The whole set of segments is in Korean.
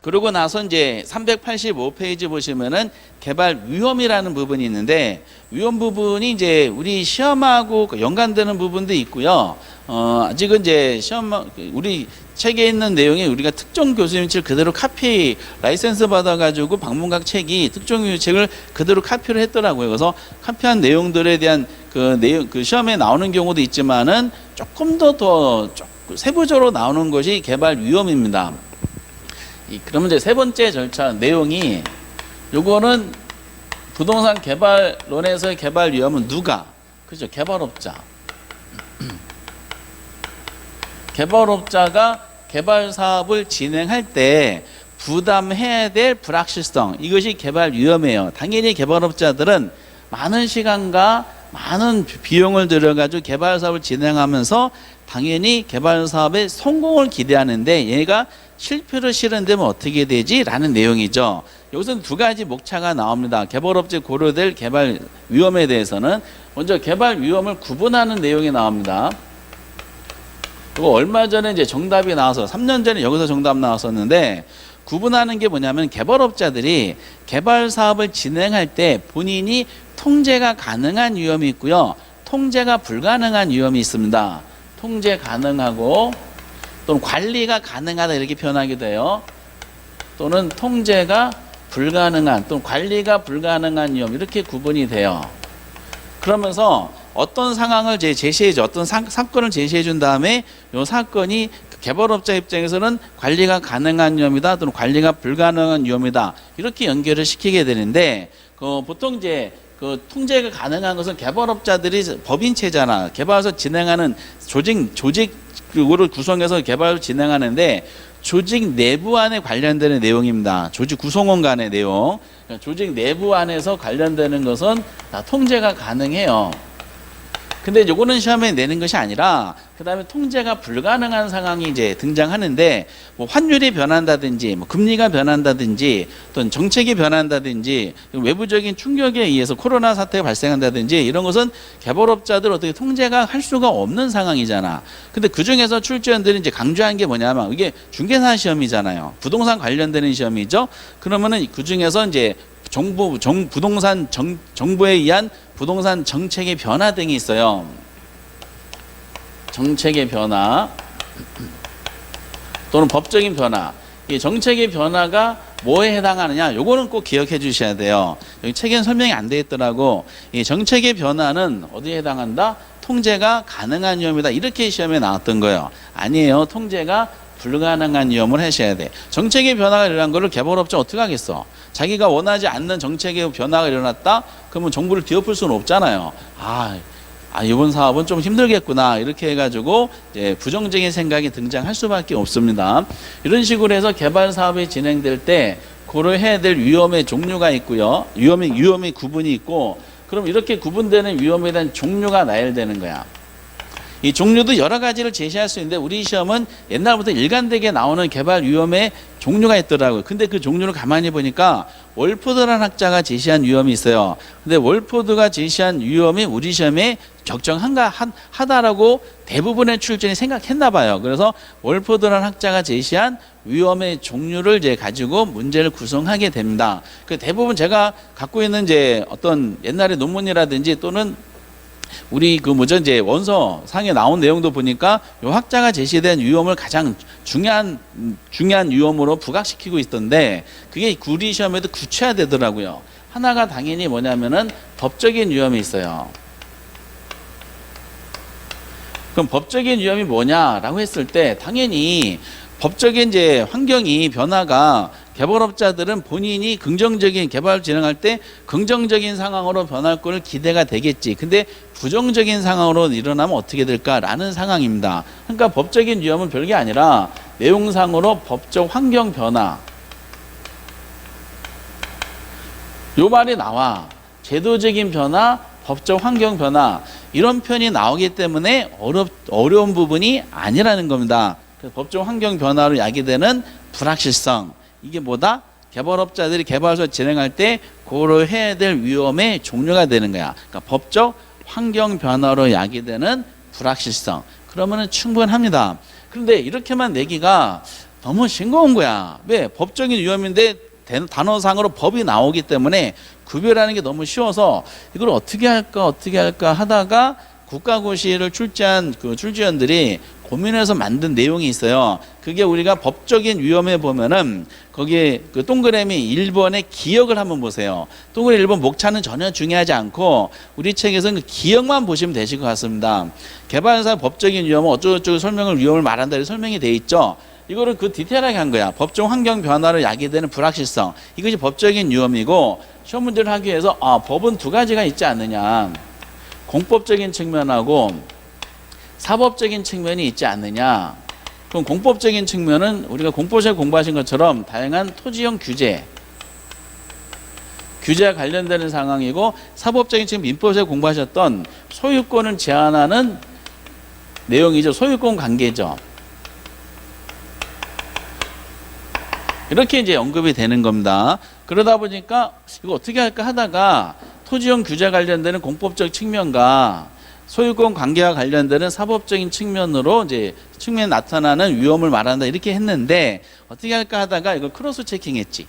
그러고 나서 이제 385페이지 보시면은 개발 위험이라는 부분이 있는데, 위험 부분이 이제 우리 시험하고 연관되는 부분도 있고요. 아직은 이제 우리 책에 있는 내용이 우리가 특정 교수님 책 그대로 카피 라이센스 받아가지고 박문각 책이 특정 교수 책을 그대로 카피를 했더라고요. 그래서 카피한 내용들에 대한 그 시험에 나오는 경우도 있지만은 조금 더 세부적으로 나오는 것이 개발 위험입니다. 그러면 이제 세 번째 절차 내용이, 요거는 부동산 개발론에서의 개발 위험은 누가? 그죠? 개발업자. 개발업자가 개발 사업을 진행할 때 부담해야 될 불확실성, 이것이 개발 위험이에요. 당연히 개발업자들은 많은 시간과 많은 비용을 들여가지고 개발 사업을 진행하면서 당연히 개발 사업의 성공을 기대하는데, 얘가 실패로 실현되면 어떻게 되지? 라는 내용이죠. 여기서는 두 가지 목차가 나옵니다. 개발업체 고려될 개발 위험에 대해서는 먼저 개발 위험을 구분하는 내용이 나옵니다. 그리고 얼마 전에 이제 정답이 나와서 3년 전에 여기서 정답 나왔었는데, 구분하는 게 뭐냐면 개발업자들이 개발 사업을 진행할 때 본인이 통제가 가능한 위험이 있고요, 통제가 불가능한 위험이 있습니다. 통제 가능하고 또는 관리가 가능하다 이렇게 표현하기도 해요. 또는 통제가 불가능한 또는 관리가 불가능한 위험, 이렇게 구분이 돼요. 그러면서 어떤 상황을 제시해줘, 어떤 사건을 제시해 준 다음에 이 사건이 개발업자 입장에서는 관리가 가능한 위험이다 또는 관리가 불가능한 위험이다, 이렇게 연결을 시키게 되는데, 보통 이제 통제가 가능한 것은 개발업자들이 법인체잖아. 개발사업 진행하는 조직을 구성해서 개발을 진행하는데, 조직 내부 안에 관련되는 내용입니다. 조직 구성원 간의 내용. 그러니까 조직 내부 안에서 관련되는 것은 다 통제가 가능해요. 근데 요거는 시험에 내는 것이 아니라, 그 다음에 통제가 불가능한 상황이 이제 등장하는데, 뭐 환율이 변한다든지, 뭐 금리가 변한다든지, 또는 정책이 변한다든지, 외부적인 충격에 의해서 코로나 사태가 발생한다든지, 이런 것은 개발업자들 어떻게 통제가 할 수가 없는 상황이잖아. 근데 그 중에서 출제원들이 이제 강조한 게 뭐냐면, 이게 중개사 시험이잖아요. 부동산 관련되는 시험이죠. 그러면은 그 중에서 이제 정부에 의한 부동산 정책의 변화 등이 있어요. 정책의 변화 또는 법적인 변화. 이 정책의 변화가 뭐에 해당하느냐, 요거는 꼭 기억해 주셔야 돼요. 여기 책에는 설명이 안 돼 있더라고. 이 정책의 변화는 어디에 해당한다? 통제가 가능한 위험이다, 이렇게 시험에 나왔던 거예요. 아니에요. 통제가 불가능한 위험을 하셔야 돼. 정책의 변화가 일어난 거를 개발업자 어떻게 하겠어? 자기가 원하지 않는 정책의 변화가 일어났다? 그러면 정부를 뒤엎을 수는 없잖아요. 이번 사업은 좀 힘들겠구나, 이렇게 해가지고 이제 부정적인 생각이 등장할 수밖에 없습니다. 이런 식으로 해서 개발 사업이 진행될 때 고려해야 될 위험의 종류가 있고요. 위험의 구분이 있고, 그럼 이렇게 구분되는 위험에 대한 종류가 나열되는 거야. 이 종류도 여러 가지를 제시할 수 있는데, 우리 시험은 옛날부터 일관되게 나오는 개발 위험의 종류가 있더라고요. 근데 그 종류를 가만히 보니까 월포드라는 학자가 제시한 위험이 있어요. 근데 월포드가 제시한 위험이 우리 시험에 적정하다라고 대부분의 출제인이 생각했나 봐요. 그래서 월포드라는 학자가 제시한 위험의 종류를 이제 가지고 문제를 구성하게 됩니다. 그 대부분 제가 갖고 있는 이제 어떤 옛날의 논문이라든지 또는 우리 이제 원서 상에 나온 내용도 보니까 요 학자가 제시된 위험을 가장 중요한 위험으로 부각시키고 있던데, 그게 구리 시험에도 구체화되더라고요. 하나가 당연히 뭐냐면은 법적인 위험이 있어요. 그럼 법적인 위험이 뭐냐라고 했을 때, 당연히 법적인 이제 환경이 변화가, 개발업자들은 본인이 긍정적인 개발을 진행할 때 긍정적인 상황으로 변할 거를 기대가 되겠지. 근데 부정적인 상황으로 일어나면 어떻게 될까라는 상황입니다. 그러니까 법적인 위험은 별게 아니라 내용상으로 법적 환경 변화, 요 말이 나와. 제도적인 변화, 법적 환경 변화, 이런 표현이 나오기 때문에 어려운 부분이 아니라는 겁니다. 그래서 법적 환경 변화로 야기되는 불확실성, 이게 뭐다? 개발업자들이 개발사업 진행할 때 고려해야 될 위험의 종류가 되는 거야. 그러니까 법적 환경 변화로 야기되는 불확실성. 그러면은 충분합니다. 그런데 이렇게만 내기가 너무 싱거운 거야. 왜? 법적인 위험인데 단어상으로 법이 나오기 때문에 구별하는 게 너무 쉬워서 이걸 어떻게 할까 하다가 국가고시를 출제한 그 출제원들이 고민해서 만든 내용이 있어요. 그게 우리가 법적인 위험에 보면은 거기에 그 동그라미 1번의 기억을 한번 보세요. 동그라미 1번 목차는 전혀 중요하지 않고 우리 책에서는 그 기억만 보시면 되실 것 같습니다. 개발사 법적인 위험은 어쩌고저쩌고 설명을 위험을 말한다 이렇게 설명이 돼 있죠. 이거를 그 디테일하게 한 거야. 법적 환경 변화로 야기되는 불확실성. 이것이 법적인 위험이고 시험 문제를 하기 위해서 법은 두 가지가 있지 않느냐. 공법적인 측면하고 사법적인 측면이 있지 않느냐. 그럼 공법적인 측면은 우리가 공법시에 공부하신 것처럼 다양한 토지형 규제와 관련되는 상황이고 사법적인 측면 민법시에 공부하셨던 소유권을 제한하는 내용이죠. 소유권 관계죠. 이렇게 이제 언급이 되는 겁니다. 그러다 보니까 이거 어떻게 할까 하다가 토지형 규제 관련되는 공법적 측면과 소유권 관계와 관련되는 사법적인 측면으로 이제 측면에 나타나는 위험을 말한다 이렇게 했는데 어떻게 할까 하다가 이걸 크로스 체킹했지.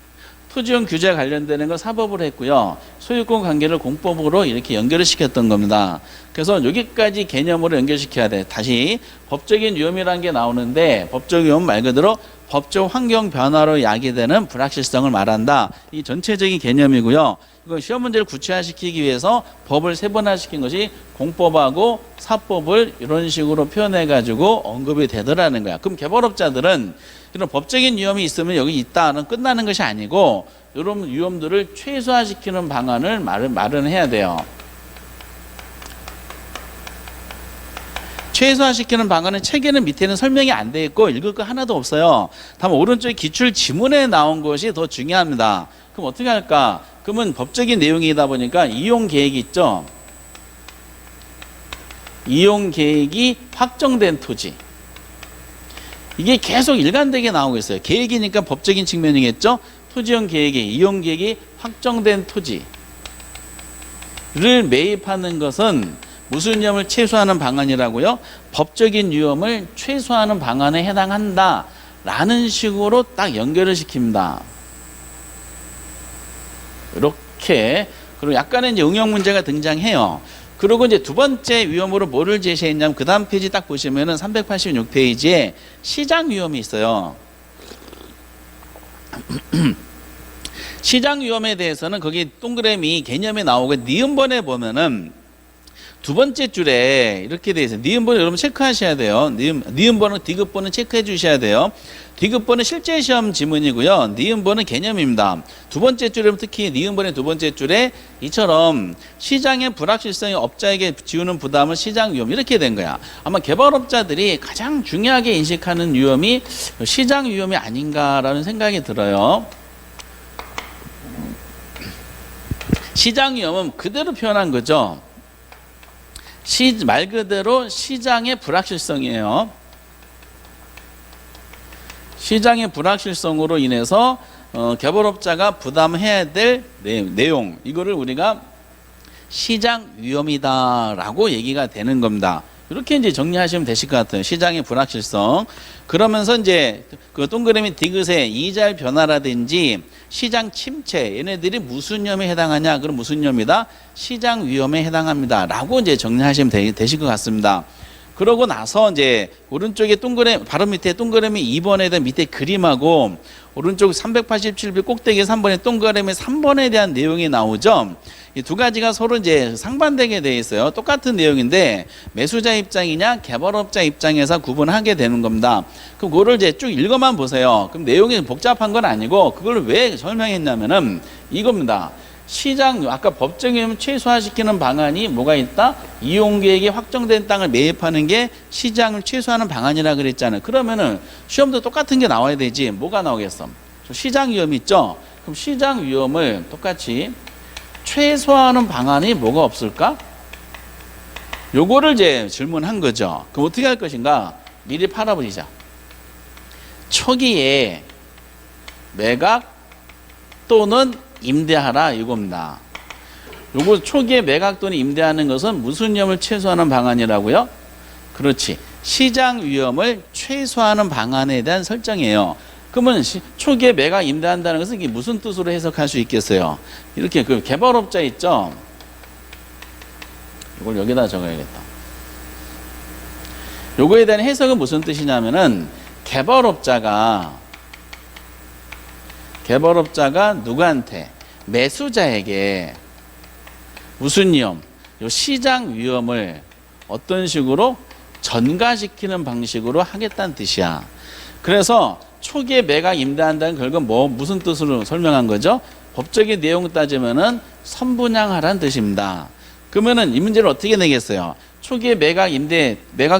토지형 규제 관련되는 걸 사법으로 했고요. 소유권 관계를 공법으로 이렇게 연결을 시켰던 겁니다. 그래서 여기까지 개념으로 연결시켜야 돼. 다시 법적인 위험이라는 게 나오는데 법적 위험 말 그대로 법적 환경 변화로 야기되는 불확실성을 말한다. 이 전체적인 개념이고요. 이거 시험 문제를 구체화시키기 위해서 법을 세분화시킨 것이 공법하고 사법을 이런 식으로 표현해가지고 언급이 되더라는 거야. 그럼 개발업자들은 이런 법적인 위험이 있으면 여기 있다는 끝나는 것이 아니고 이런 위험들을 최소화시키는 방안을 마련해야 돼요. 최소화시키는 방안은 책에는 밑에는 설명이 안 돼 있고 읽을 거 하나도 없어요. 다만 오른쪽에 기출 지문에 나온 것이 더 중요합니다. 그럼 어떻게 할까? 그러면 법적인 내용이다 보니까 이용 계획이 있죠. 이용 계획이 확정된 토지. 이게 계속 일관되게 나오고 있어요. 계획이니까 법적인 측면이겠죠. 토지형 계획이 이용 계획이 확정된 토지를 매입하는 것은 무슨 위험을 최소화하는 방안이라고요? 법적인 위험을 최소화하는 방안에 해당한다 라는 식으로 딱 연결을 시킵니다. 이렇게. 그리고 약간의 이제 응용 문제가 등장해요. 그리고 이제 두 번째 위험으로 뭐를 제시했냐면 그 다음 페이지 딱 보시면은 386페이지에 시장 위험이 있어요. 시장 위험에 대해서는 거기 동그라미 개념에 나오고 니은번에 보면은 두 번째 줄에 이렇게 돼 있어요. 니은번을 여러분 체크하셔야 돼요. 니은번은 디귿번은 체크해 주셔야 돼요. 디귿번은 실제 시험 지문이고요. 니은번은 개념입니다. 두 번째 줄에 특히 니은번의 두 번째 줄에 이처럼 시장의 불확실성이 업자에게 지우는 부담을 시장 위험 이렇게 된 거야. 아마 개발업자들이 가장 중요하게 인식하는 위험이 시장 위험이 아닌가라는 생각이 들어요. 시장 위험은 그대로 표현한 거죠. 말 그대로 시장의 불확실성이에요. 시장의 불확실성으로 인해서 개발업자가 부담해야 될 내용 이거를 우리가 시장 위험이다라고 얘기가 되는 겁니다. 이렇게 이제 정리하시면 되실 것 같아요. 시장의 불확실성. 그러면서 이제 그 동그라미 디귿의 이자율 변화라든지 시장 침체 얘네들이 무슨 위험에 해당하냐? 그럼 무슨 위험이다? 시장 위험에 해당합니다. 라고 이제 정리하시면 되실 것 같습니다. 그러고 나서 이제 오른쪽에 동그라미 바로 밑에 동그라미 2번에 대한 밑에 그림하고 오른쪽 387배 꼭대기 3번에 동그라미 3번에 대한 내용이 나오죠. 이 두 가지가 서로 이제 상반되게 되어 있어요. 똑같은 내용인데 매수자 입장이냐 개발업자 입장에서 구분하게 되는 겁니다. 그럼 그거를 이제 쭉 읽어만 보세요. 그럼 내용이 복잡한 건 아니고 그걸 왜 설명했냐면은 이겁니다. 시장 아까 법정위험 최소화시키는 방안이 뭐가 있다? 이용계획이 확정된 땅을 매입하는 게 시장을 최소화하는 방안이라 그랬잖아요. 그러면은 시험도 똑같은 게 나와야 되지. 뭐가 나오겠어? 시장 위험 있죠? 그럼 시장 위험을 똑같이 최소화하는 방안이 뭐가 없을까? 요거를 이제 질문한 거죠. 그럼 어떻게 할 것인가? 미리 팔아버리자. 초기에 매각 또는 임대하라 이겁니다. 요거 초기에 매각 또는 임대하는 것은 무슨 위험을 최소화하는 방안이라고요? 그렇지. 시장 위험을 최소화하는 방안에 대한 설정이에요. 그러면 초기에 매각 임대한다는 것은 이게 무슨 뜻으로 해석할 수 있겠어요? 이렇게 그 개발업자 있죠? 이걸 여기다 적어야겠다. 요거에 대한 해석은 무슨 뜻이냐면은 개발업자가 누구한테? 매수자에게 무슨 위험? 요 시장 위험을 어떤 식으로 전가시키는 방식으로 하겠다는 뜻이야. 그래서 초기에 매각 임대한다는 결국 무슨 뜻으로 설명한 거죠? 법적인 내용 따지면은 선분양하라는 뜻입니다. 그러면은 이 문제를 어떻게 내겠어요? 초기에 매각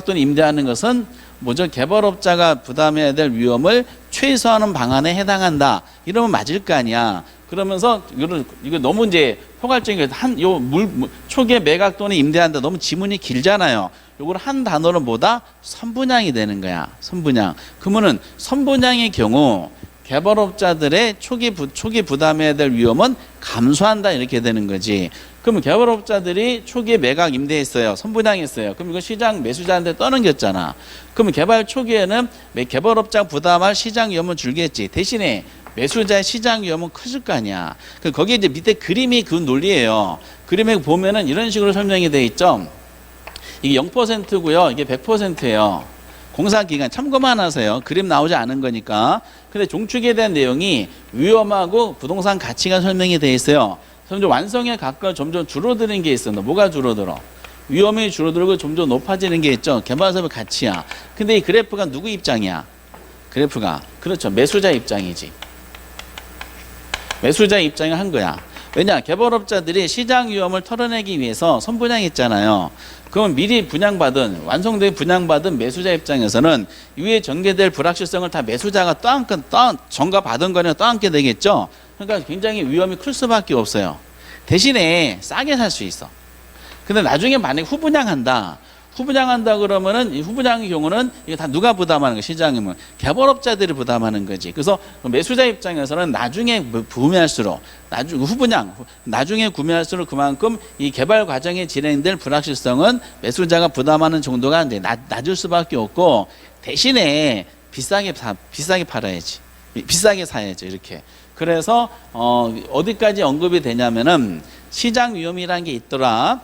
또는 임대하는 것은 뭐죠? 개발업자가 부담해야 될 위험을 최소화하는 방안에 해당한다. 이러면 맞을 거 아니야. 그러면서 이거 너무 이제 포괄적인 초기에 매각 또는 임대한다 너무 지문이 길잖아요. 요걸 한 단어로 뭐다? 선분양이 되는 거야. 선분양. 그러면은 선분양의 경우 개발업자들의 초기 부담해야 될 위험은 감소한다 이렇게 되는 거지. 그러면 개발업자들이 초기에 매각 임대했어요. 선분양했어요. 그럼 이거 시장 매수자한테 떠넘겼잖아. 그러면 개발 초기에는 개발업자 부담할 시장 위험은 줄겠지. 대신에 매수자의 시장 위험은 커질 거 아니야. 거기에 이제 밑에 그림이 그 논리예요. 그림에 보면은 이런 식으로 설명이 돼 있죠. 이게 0%고요. 이게 100%예요. 공사기간 참고만 하세요. 그림 나오지 않은 거니까. 근데 종축에 대한 내용이 위험하고 부동산 가치가 설명이 돼 있어요. 점점 완성에 가까워 점점 줄어드는 게 있어. 뭐가 줄어들어? 위험이 줄어들고 점점 높아지는 게 있죠. 개발사업의 가치야. 근데 이 그래프가 누구 입장이야? 그래프가. 그렇죠. 매수자 입장이지. 매수자 입장을 한 거야. 왜냐? 개발업자들이 시장 위험을 털어내기 위해서 선분양했잖아요. 그럼 미리 분양받은, 완성된 분양받은 매수자 입장에서는 이후에 전개될 불확실성을 다 매수자가 전가받은 거냐 떠안게 되겠죠. 그러니까 굉장히 위험이 클 수밖에 없어요. 대신에 싸게 살 수 있어. 근데 나중에 만약에 후분양한다 그러면은 이 후분양의 경우는 이게 다 누가 부담하는 거야? 시장이면 개발업자들이 부담하는 거지. 그래서 매수자 입장에서는 나중에 구매할수록 나중에 구매할수록 그만큼 이 개발 과정에 진행될 불확실성은 매수자가 부담하는 정도가 이제 낮을 수밖에 없고 대신에 비싸게 팔아야지. 비싸게 사야죠. 이렇게. 그래서 어디까지 언급이 되냐면은 시장 위험이라는 게 있더라.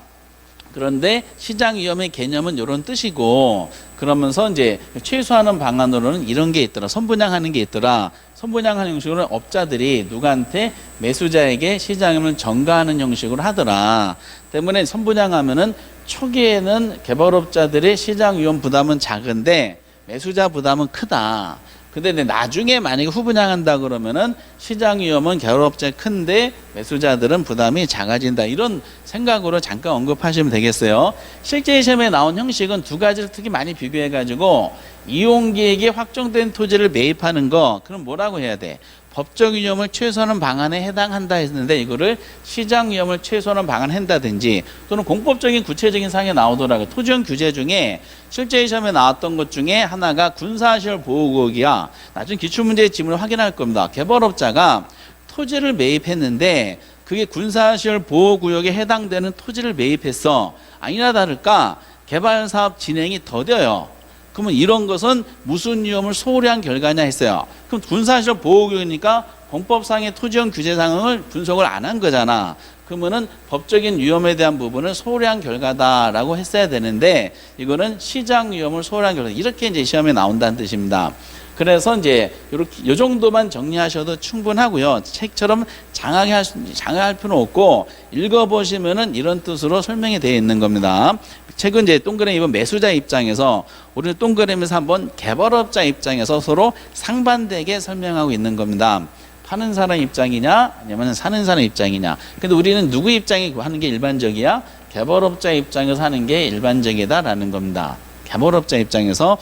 그런데 시장 위험의 개념은 이런 뜻이고 그러면서 이제 최소화하는 방안으로는 이런 게 있더라. 선분양하는 게 있더라. 선분양하는 형식으로는 업자들이 누구한테 매수자에게 시장 위험을 전가하는 형식으로 하더라. 때문에 선분양하면은 초기에는 개발업자들의 시장 위험 부담은 작은데 매수자 부담은 크다. 근데 나중에 만약에 후분양한다 그러면은 시장 위험은 개발업자에 큰데 매수자들은 부담이 작아진다. 이런 생각으로 잠깐 언급하시면 되겠어요. 실제 시험에 나온 형식은 두 가지를 특히 많이 비교해가지고 이용계획에 확정된 토지를 매입하는 거 그럼 뭐라고 해야 돼? 법적 위험을 최소화하는 방안에 해당한다 했는데 이거를 시장 위험을 최소화하는 방안에 한다든지 또는 공법적인 구체적인 사항이 나오더라고요. 토지형 규제 중에 실제 시험에 나왔던 것 중에 하나가 군사시설 보호구역이야. 나중에 기출문제 지문을 확인할 겁니다. 개발업자가 토지를 매입했는데 그게 군사시설 보호구역에 해당되는 토지를 매입했어. 아니나 다를까 개발사업 진행이 더뎌요. 그러면 이런 것은 무슨 위험을 소홀히 한 결과냐 했어요. 그럼 군사시설 보호구역이니까 공법상의 토지형 규제 사항을 분석을 안 한 거잖아. 그러면은 법적인 위험에 대한 부분을 소홀히 한 결과다라고 했어야 되는데 이거는 시장 위험을 소홀히 한 결과. 이렇게 이제 시험에 나온다는 뜻입니다. 그래서 이제 이렇게 요 정도만 정리하셔도 충분하고요. 책처럼 장악할 필요는 없고 읽어보시면은 이런 뜻으로 설명이 되어 있는 겁니다. 책은 이제 동그라미 이번 매수자 입장에서 우리는 동그라미에서 한번 개발업자 입장에서 서로 상반되게 설명하고 있는 겁니다. 파는 사람 입장이냐 아니면 사는 사람 입장이냐. 근데 우리는 누구 입장이 하는 게 일반적이야? 개발업자 입장에서 하는 게 일반적이다라는 겁니다. 개발업자 입장에서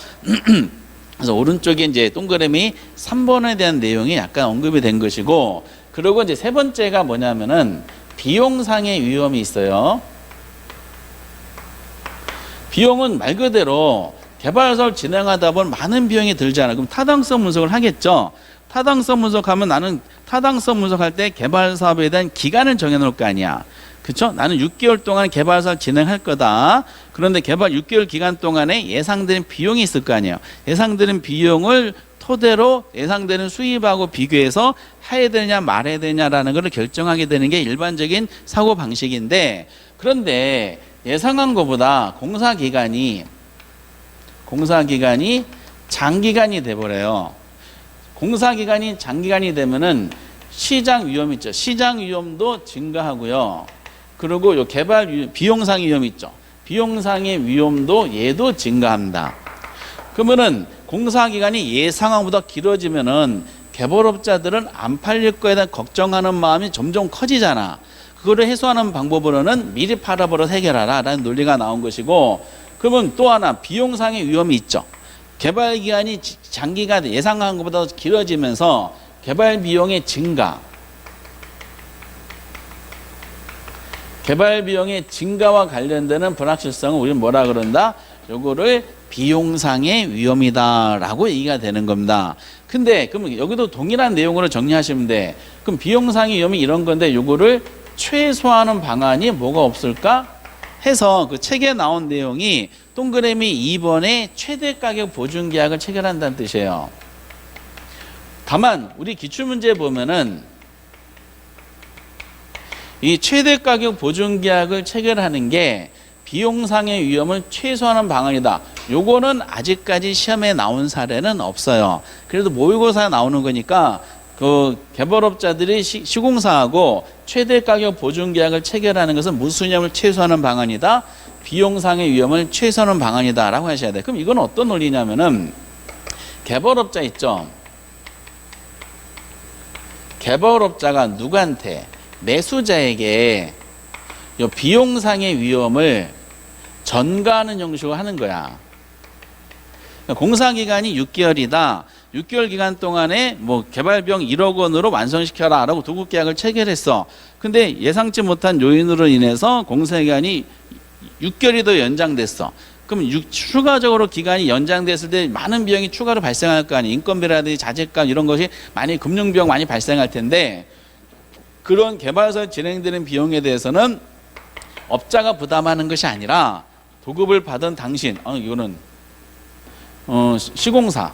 그래서 오른쪽에 이제 동그라미 3번에 대한 내용이 약간 언급이 된 것이고 그리고 이제 세 번째가 뭐냐면은 비용상의 위험이 있어요. 비용은 말 그대로 개발사업을 진행하다 보면 많은 비용이 들잖아요. 그럼 타당성 분석을 하겠죠. 타당성 분석하면 나는 타당성 분석할 때 개발 사업에 대한 기간을 정해놓을 거 아니야. 그렇죠? 나는 6개월 동안 개발 사업을 진행할 거다. 그런데 개발 6개월 기간 동안에 예상되는 비용이 있을 거 아니에요. 예상되는 비용을 토대로 예상되는 수입하고 비교해서 해야 되냐 말아야 되냐라는 걸 결정하게 되는 게 일반적인 사고 방식인데, 그런데 예상한 것보다 공사 기간이 장기간이 돼버려요. 공사 기간이 장기간이 되면은 시장 위험 있죠. 시장 위험도 증가하고요. 그리고 요 개발 비용상 위험 있죠. 비용상의 위험도 얘도 증가합니다. 그러면은 공사 기간이 예상보다 길어지면은 개발업자들은 안 팔릴 거에 대한 걱정하는 마음이 점점 커지잖아. 그거를 해소하는 방법으로는 미리 팔아버려 해결하라 라는 논리가 나온 것이고, 그러면 또 하나 비용상의 위험이 있죠. 개발 기간이 장기가 예상한 것보다 길어지면서 개발 비용의 증가, 개발 비용의 증가와 관련되는 불확실성을 우리는 뭐라 그런다? 요거를 비용상의 위험이다라고 얘기가 되는 겁니다. 근데 그럼 여기도 동일한 내용으로 정리하시면 돼. 그럼 비용상의 위험이 이런 건데 요거를 최소화하는 방안이 뭐가 없을까? 해서 그 책에 나온 내용이 동그라미 2번에 최대 가격 보증 계약을 체결한다는 뜻이에요. 다만 우리 기출문제에 보면은 이 최대 가격 보증 계약을 체결하는 게 비용상의 위험을 최소화하는 방안이다. 요거는 아직까지 시험에 나온 사례는 없어요. 그래도 모의고사에 나오는 거니까 그 개발업자들이 시공사하고 최대 가격 보증 계약을 체결하는 것은 무슨 위험을 최소화하는 방안이다? 비용상의 위험을 최소화하는 방안이다 라고 하셔야 돼. 그럼 이건 어떤 논리냐면은 개발업자 있죠. 개발업자가 누구한테? 매수자에게 이 비용상의 위험을 전가하는 형식으로 하는 거야. 공사기간이 6개월이다. 6개월 기간 동안에 뭐 개발비용 1억 원으로 완성시켜라 라고 도급계약을 체결했어. 근데 예상치 못한 요인으로 인해서 공사기간이 6개월이 더 연장됐어. 그럼 추가적으로 기간이 연장됐을 때 많은 비용이 추가로 발생할 거 아니에요. 인건비라든지 자재값 이런 것이 많이 금융비용 많이 발생할 텐데, 그런 개발사에 진행되는 비용에 대해서는 업자가 부담하는 것이 아니라 도급을 받은 당신, 이거는 시공사,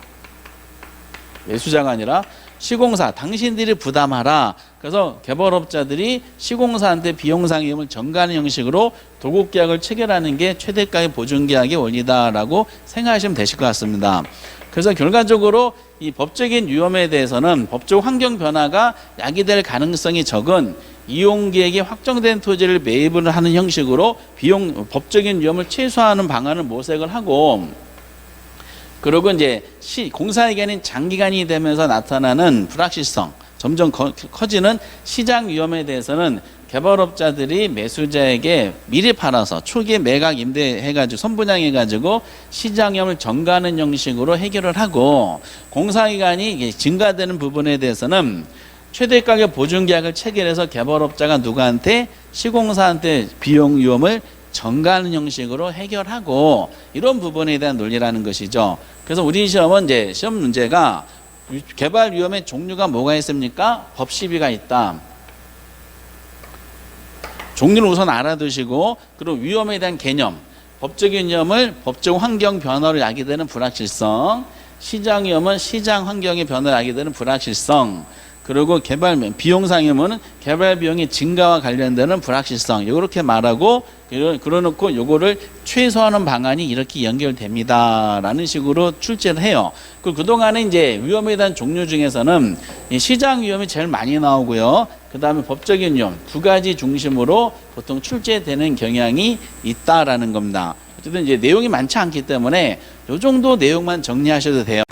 매수자가 아니라 시공사, 당신들이 부담하라. 그래서 개발업자들이 시공사한테 비용상 위험을 전가하는 형식으로 도급계약을 체결하는 게 최대가의 보증계약의 원리다라고 생각하시면 되실 것 같습니다. 그래서 결과적으로 이 법적인 위험에 대해서는 법적 환경 변화가 야기될 가능성이 적은 이용계획이 확정된 토지를 매입을 하는 형식으로 법적인 위험을 최소화하는 방안을 모색을 하고, 그리고 이제 공사기간이 장기간이 되면서 나타나는 불확실성, 점점 커지는 시장 위험에 대해서는 개발업자들이 매수자에게 미리 팔아서 초기에 매각 임대해가지고 선분양해가지고 시장 위험을 전가하는 형식으로 해결을 하고, 공사기간이 증가되는 부분에 대해서는 최대 가격 보증계약을 체결해서 개발업자가 누구한테? 시공사한테 비용 위험을 전가하는 형식으로 해결하고, 이런 부분에 대한 논리라는 것이죠. 그래서 우리 시험은 이제 시험 문제가 개발 위험의 종류가 뭐가 있습니까? 법 시비가 있다. 종류를 우선 알아두시고, 그리고 위험에 대한 개념, 법적인 위험을 법적 환경 변화로 야기되는 불확실성, 시장 위험은 시장 환경의 변화로 야기되는 불확실성, 그리고 비용상 위험은 개발 비용의 증가와 관련되는 불확실성, 이렇게 말하고, 그러놓고 요거를 최소화하는 방안이 이렇게 연결됩니다라는 식으로 출제를 해요. 그동안에 이제 위험에 대한 종류 중에서는 이 시장 위험이 제일 많이 나오고요. 그 다음에 법적인 위험 두 가지 중심으로 보통 출제되는 경향이 있다라는 겁니다. 어쨌든 이제 내용이 많지 않기 때문에 요 정도 내용만 정리하셔도 돼요.